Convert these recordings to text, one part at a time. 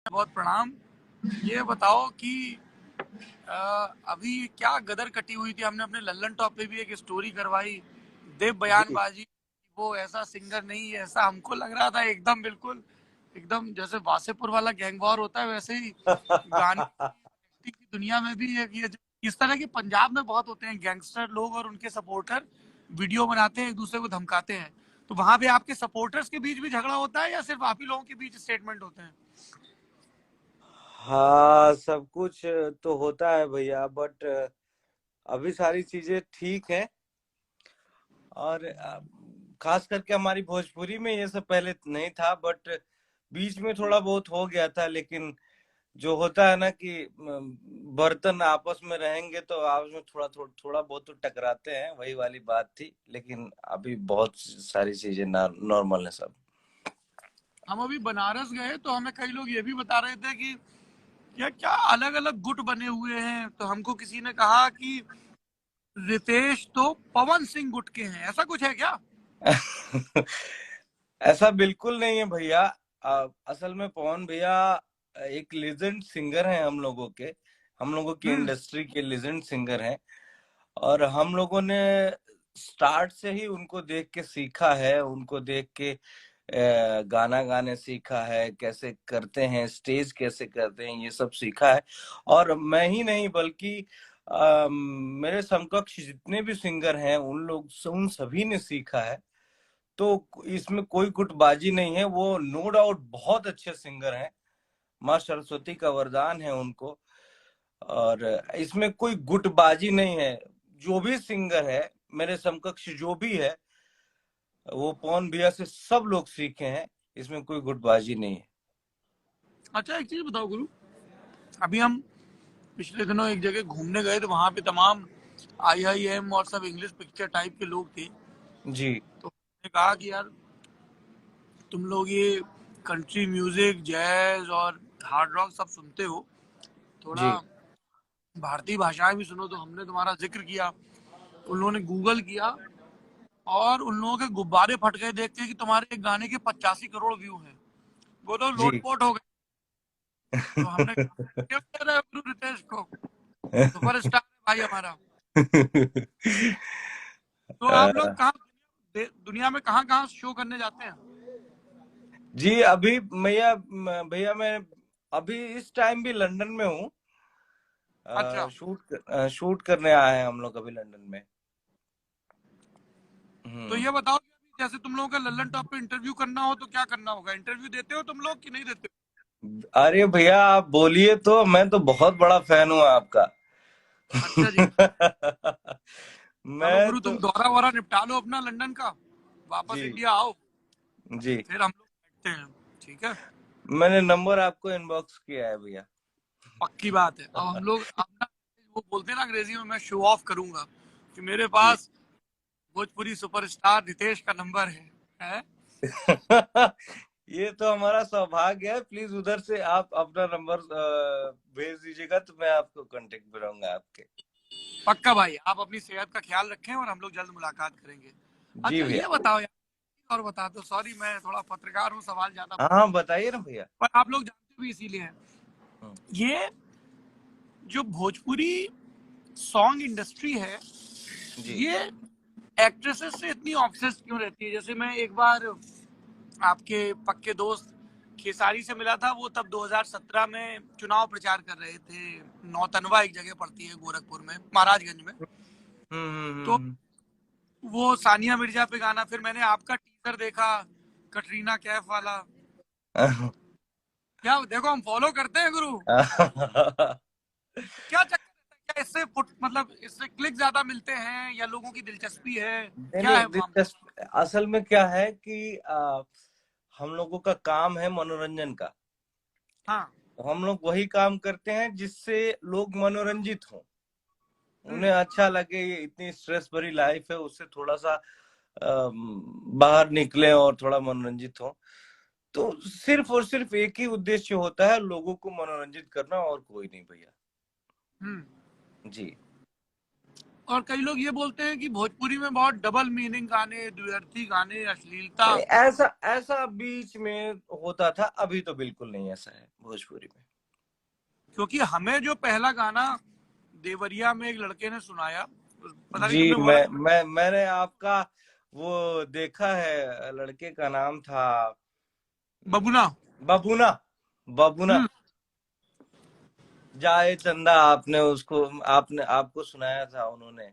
बहुत प्रणाम। ये बताओ कि अभी क्या गदर कटी हुई थी। हमने अपने लल्लन टॉप पे भी एक स्टोरी करवाई, देव जी। बयानबाजी। वो ऐसा सिंगर नहीं है, ऐसा हमको लग रहा था। एकदम बिल्कुल एकदम जैसे वासेपुर वाला गैंग वॉर होता है, वैसे ही गाने की दुनिया में भी ये इस तरह के पंजाब में बहुत होते हैं गैंगस्टर लोग, और उनके सपोर्टर वीडियो बनाते हैं, एक दूसरे को धमकाते हैं। तो वहां पे आपके सपोर्टर्स के बीच भी झगड़ा होता है या सिर्फ आप ही लोगों के बीच स्टेटमेंट होते हैं? हाँ, सब कुछ तो होता है भैया, बट अभी सारी चीजें ठीक है। और खास करके हमारी भोजपुरी में ये सब पहले नहीं था, बट बीच में थोड़ा बहुत हो गया था। लेकिन जो होता है ना कि बर्तन आपस में रहेंगे तो आपस में थोड़ा बहुत तो टकराते हैं, वही वाली बात थी। लेकिन अभी बहुत सारी चीजें नॉर्मल है सब। हम अभी बनारस गए तो हमें कई लोग ये भी बता रहे थे कि क्या क्या अलग अलग गुट बने हुए हैं। तो हमको किसी ने कहा कि रितेश तो पवन सिंह गुट के हैं, ऐसा कुछ है क्या? ऐसा बिल्कुल नहीं है भैया। असल में पवन भैया एक लेजेंड सिंगर हैं हम लोगों की हम्म। इंडस्ट्री के लेजेंड सिंगर हैं। और हम लोगों ने स्टार्ट से ही उनको देख के सीखा है, उनको देख के गाना गाने सीखा है, कैसे करते हैं, स्टेज कैसे करते हैं, ये सब सीखा है। और मैं ही नहीं बल्कि मेरे समकक्ष जितने भी सिंगर हैं उन सभी ने सीखा है। तो इसमें कोई गुटबाजी नहीं है, वो नो डाउट बहुत अच्छे सिंगर हैं। माँ सरस्वती का वरदान है उनको। और इसमें कोई गुटबाजी नहीं है। जो भी सिंगर है, मेरे समकक्ष जो भी है, वो पवन भैया से सब लोग सीखे हैं। इसमें कोई गुटबाजी नहीं है। अच्छा, एक चीज बताओ गुरु। अभी हम पिछले दिनों एक जगह घूमने गए तो वहां पे तमाम IIM और सब इंग्लिश पिक्चर टाइप के लोग थे। जी। तो हमने कहा कि यार तुम लोग ये कंट्री म्यूजिक, जैज और हार्ड रॉक सब सुनते हो, थोड़ा जी। भारतीय भाषाएं भी सुनो। तो हमने तुम्हारा जिक्र किया, उन लोगों ने गूगल किया, और उन लोगों के गुब्बारे फट गए देख के कि तुम्हारे एक गाने के 85 करोड़ व्यू हैं। वो तो जी। लोटपोट हो गए। तो हमने क्यों कह रहे हो गुरु रितेश को, सुपरस्टार है भाई हमारा। तो आप लोग कहाँ दुनिया में कहाँ कहाँ शो करने जाते हैं? जी, अभी भैया भैया मैं अभी इस टाइम भी लंदन में हूँ। अच्छा। शूट करने आए हैं हम लोग अभी लंदन में। तो हम्म। ये बताओ कि अभी जैसे तुम लोगों का लल्लन टॉप पे इंटरव्यू करना हो तो क्या करना होगा? इंटरव्यू देते हो तुम लोग कि नहीं देते अरे भैया आप बोलिए, तो मैं तो बहुत बड़ा फैन हूँ आपका। हो? अच्छा जी। चलो मैं गुरु, तो। तुम दौरा वौरा निपटा लो अपना लंदन का, वापस जी। इंडिया आओ, जी। फिर हम लोग बैठते हैं। ठीक है। मैंने नंबर आपको इनबॉक्स किया है भैया। पक्की बात है। अब हम लोग अपना, वो बोलते हैं ना अंग्रेजी में, मैं शो ऑफ करूंगा कि मेरे जी। पास भोजपुरी सुपरस्टार रितेश का नंबर है? ये तो हमारा सौभाग्य है। प्लीज उधर से आप अपना नंबर भेज दीजिएगा, तो मैं आपको कांटेक्ट में रहूंगा आपके। पक्का भाई, आप अपनी सेहत का ख्याल रखें और हम लोग जल्द मुलाकात करेंगे। जी अच्छा भैया। ये बताओ यार, और बता दो, सॉरी मैं थोड़ा पत्रकार हूँ, सवाल ज्यादा हाँ पूछ हाँ, लूं, बताइए ना भैया। पर आप लोग जानते भी इसीलिए हैं। हम्म। ये जो भोजपुरी सॉन्ग इंडस्ट्री है, जी। ये एक्ट्रेसेस से इतनी ऑब्सेस्ड क्यों रहती है? जैसे मैं एक बार आपके पक्के दोस्त खेसारी से मिला था, वो तब 2017 में चुनाव प्रचार कर रहे थे। नौतनवा एक जगह पड़ती है गोरखपुर में, महाराजगंज में। तो हम्म। वो सानिया मिर्जा पे गाना, फिर मैंने आपका टीजर देखा, कटरीना कैफ वाला। हम्म। क्या देखो, हम फॉलो करते हैं गुरु। तो क्या चक्कर रहता है? क्या इससे मतलब इससे क्लिक ज्यादा मिलते हैं या लोगों की दिलचस्पी है? नहीं क्या नहीं, है मामला? दिलचस्प असल में क्या है कि हम लोगों का काम है मनोरंजन का। हाँ। तो हम लोग वही काम करते हैं जिससे लोग मनोरंजित हों, हम्म। उन्हें अच्छा लगे। ये इतनी स्ट्रेस भरी लाइफ है, उससे थोड़ा सा बाहर निकले और थोड़ा मनोरंजित हो। तो सिर्फ और सिर्फ एक ही उद्देश्य होता है, लोगों को मनोरंजित करना, और कोई नहीं भैया। हम्म। जी। और कई लोग ये बोलते हैं कि भोजपुरी में बहुत डबल मीनिंग गाने, द्व्यर्थी गाने, अश्लीलता। नहीं, ऐसा ऐसा बीच में होता था, अभी तो बिल्कुल नहीं ऐसा है भोजपुरी में। क्योंकि हमें जो पहला गाना देवरिया में एक लड़के ने सुनाया, पता नहीं जी, तुमने वो वाला मैंने आपका वो देखा है, लड़के का नाम था बबुना। बबूना। बबूना हम्म। जाए चंदा, आपने उसको, आपने आपको सुनाया था उन्होंने।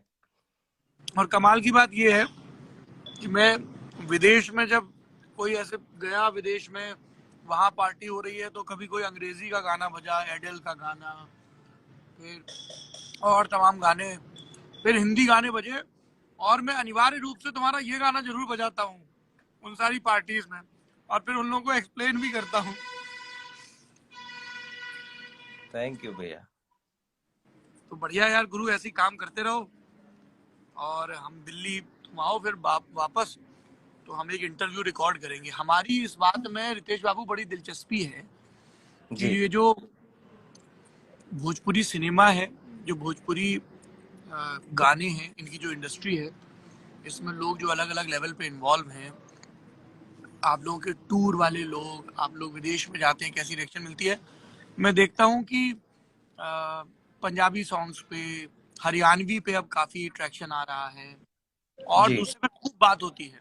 और कमाल की बात ये है कि मैं विदेश में जब कोई ऐसे गया विदेश में, वहां पार्टी हो रही है तो कभी कोई अंग्रेजी का गाना बजा, एडेल का गाना, फिर और तमाम गाने, फिर हिंदी गाने बजे, और मैं अनिवार्य रूप से तुम्हारा ये गाना जरूर बजाता हूँ उन सारी पार्टीज में, और फिर उन लोगों को एक्सप्लेन भी करता हूँ। थैंक यू भैया। तो बढ़िया यार गुरु, ऐसे ही काम करते रहो, और हम दिल्ली तुम आओ फिर वापस, तो हम एक इंटरव्यू रिकॉर्ड करेंगे। हमारी इस बात में रितेश बाबू बड़ी दिलचस्पी है कि जी ये जो भोजपुरी सिनेमा है, जो भोजपुरी गाने हैं, इनकी जो इंडस्ट्री है, इसमें लोग जो अलग अलग लेवल पे इन्वॉल्व हैं, आप लोगों के टूर वाले लोग, आप लोग विदेश में जाते हैं, कैसी रिएक्शन मिलती है। मैं देखता हूँ कि पंजाबी सॉन्ग्स पे, हरियाणवी पे अब काफी ट्रैक्शन आ रहा है, और जी दूसरे पे खूब बात होती है।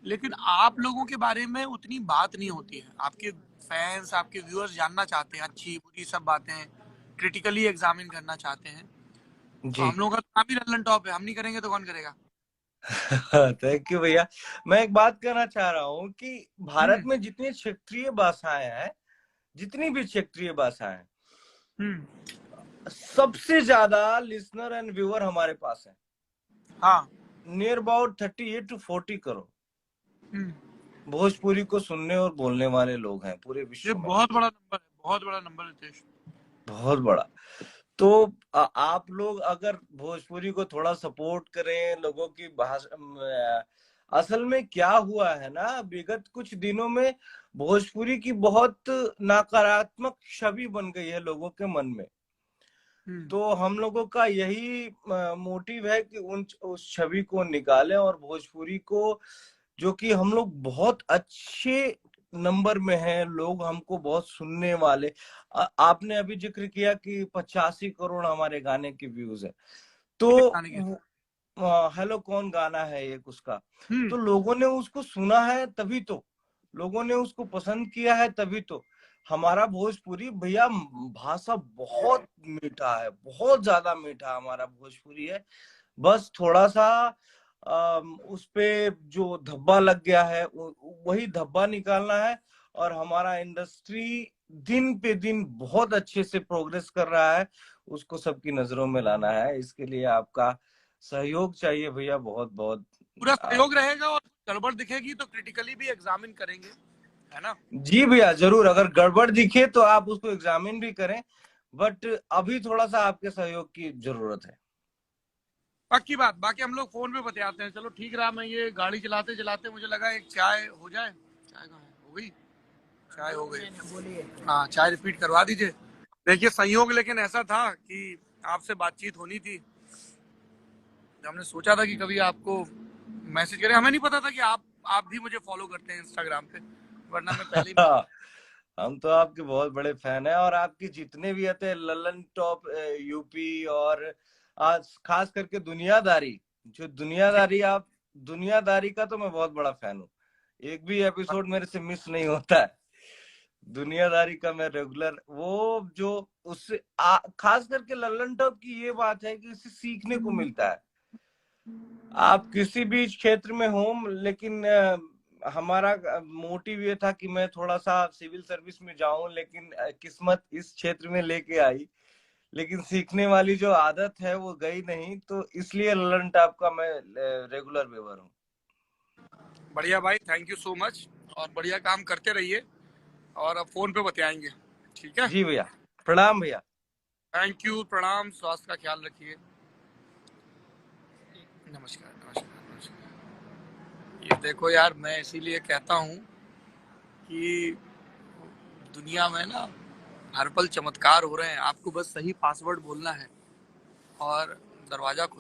लेकिन आप लोगों के बारे में उतनी बात नहीं होती है। आपके फैंस, आपके व्यूअर्स जानना चाहते हैं अच्छी बुरी सब बातें, क्रिटिकली एग्जामिन करना चाहते हैं। तो जी। हम लोगों का तो काम ही रलन टॉप है, हम नहीं करेंगे तो कौन करेगा। थैंक यू भैया। मैं एक बात कहना चाह रहा हूँ कि भारत हम्म। में जितनी क्षेत्रीय भाषाएं हैं, जितनी भी क्षेत्रीय भाषाएं, हम्म। सबसे ज्यादा लिसनर एंड व्यूअर हमारे पास है। हाँ। नियर अबाउट 38 to 40 करोड़ हम्म। भोजपुरी को सुनने और बोलने वाले लोग हैं पूरे ये विश्व में। बहुत बड़ा नंबर है, बहुत बड़ा नंबर है देश। बहुत बड़ा। तो आप लोग अगर भोजपुरी को थोड़ा सपोर्ट करें, लोगों की भाषा, असल में क्या हुआ है ना, विगत कुछ दिनों में भोजपुरी की बहुत नकारात्मक छवि बन गई है लोगों के मन में। हम्म। तो हम लोगों का यही मोटिव है कि उस छवि को निकालें, और भोजपुरी को, जो कि हम लोग बहुत अच्छे नंबर में हैं, लोग हमको बहुत सुनने वाले। आपने अभी जिक्र किया कि 85 करोड़ हमारे गाने के व्यूज है। एक तो गाने के। हेलो कौन गाना है एक उसका, हम्म। तो लोगों ने उसको सुना है तभी तो, लोगों ने उसको पसंद किया है तभी तो। हमारा भोजपुरी भैया भाषा बहुत मीठा है, बहुत ज्यादा मीठा हमारा भोजपुरी है। बस थोड़ा सा उस पे जो धब्बा लग गया है, वही धब्बा निकालना है। और हमारा इंडस्ट्री दिन पे दिन बहुत अच्छे से प्रोग्रेस कर रहा है, उसको सबकी नजरों में लाना है। इसके लिए आपका सहयोग चाहिए भैया, बहुत बहुत। पूरा सहयोग रहेगा, और गड़बड़ दिखेगी तो क्रिटिकली भी एग्जामिन करेंगे, है ना। जी भैया जरूर, अगर गड़बड़ दिखे तो आप उसको एग्जामिन भी करें, बट अभी थोड़ा सा आपके सहयोग की जरूरत है। पक्की बात। बाकी हम लोग फोन पे बतियाते हैं। चलो ठीक रहा, मैं ये गाड़ी चलाते चलाते मुझे लगा एक चाय हो जाए। चाय कहाँ है? हो गई। चाय हो गई। बोलिए। हाँ, चाय रिपीट करवा दीजिए। देखिए संयोग लेकिन ऐसा था कि आपसे बातचीत होनी थी, तो हमने सोचा था कि कभी आपको मैसेज करें। हमें नहीं पता था कि आप भी मुझे फॉलो करते हैं इंस्टाग्राम पे, वरना मैं पहले ही। हम तो आपके बहुत बड़े फैन हैं, और आपके जितने भी आते हैं ललन टॉप यूपी, और आज खास करके दुनियादारी, जो दुनियादारी आप, दुनियादारी का तो मैं बहुत बड़ा फैन हूँ। एक भी एपिसोड मेरे से मिस नहीं होता है दुनियादारी का। मैं रेगुलर वो जो उससे खास करके ललन टॉप की ये बात है कि इससे सीखने को मिलता है। आप किसी भी क्षेत्र में हो, लेकिन हमारा मोटिव ये था कि मैं थोड़ा सा सिविल सर्विस में जाऊं, लेकिन किस्मत इस क्षेत्र में लेके आई। लेकिन सीखने वाली जो आदत है वो गई नहीं, तो इसलिए ललन टॉप का मैं रेगुलर व्यूअर हूँ। बढ़िया भाई, थैंक यू सो मच, और बढ़िया काम करते रहिए, और अब फोन पे बतियाएंगे। ठीक है। जी भैया, प्रणाम भैया। थैंक यू, प्रणाम, स्वास्थ्य का ख्याल रखिए। नमस्कार नमस्कार नमस्कार। ये देखो यार, मैं इसीलिए कहता हूँ कि दुनिया में ना हर पल चमत्कार हो रहे हैं। आपको बस सही पासवर्ड बोलना है और दरवाजा